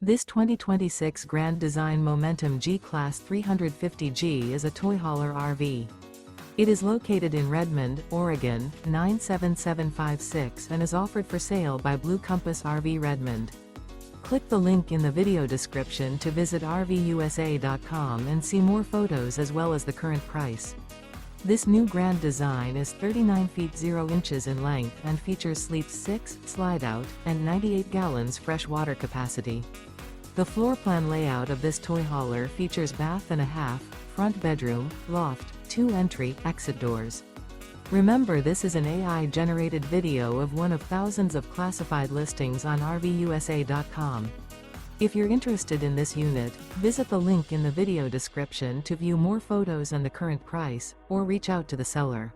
This 2026 Grand Design Momentum G-Class 350G is a toy hauler RV. It is located in Redmond, Oregon, 97756 and is offered for sale by Blue Compass RV Redmond. Click the link in the video description to visit RVUSA.com and see more photos as well as the current price. This new grand design is 39 feet 0 inches in length and features Sleep 6, Slideout, and 98 gallons fresh water capacity. The floor plan layout of this toy hauler features bath and a half, front bedroom, loft, 2 entry/exit doors. Remember, this is an AI-generated video of one of thousands of classified listings on RVUSA.com. If you're interested in this unit, visit the link in the video description to view more photos and the current price, or reach out to the seller.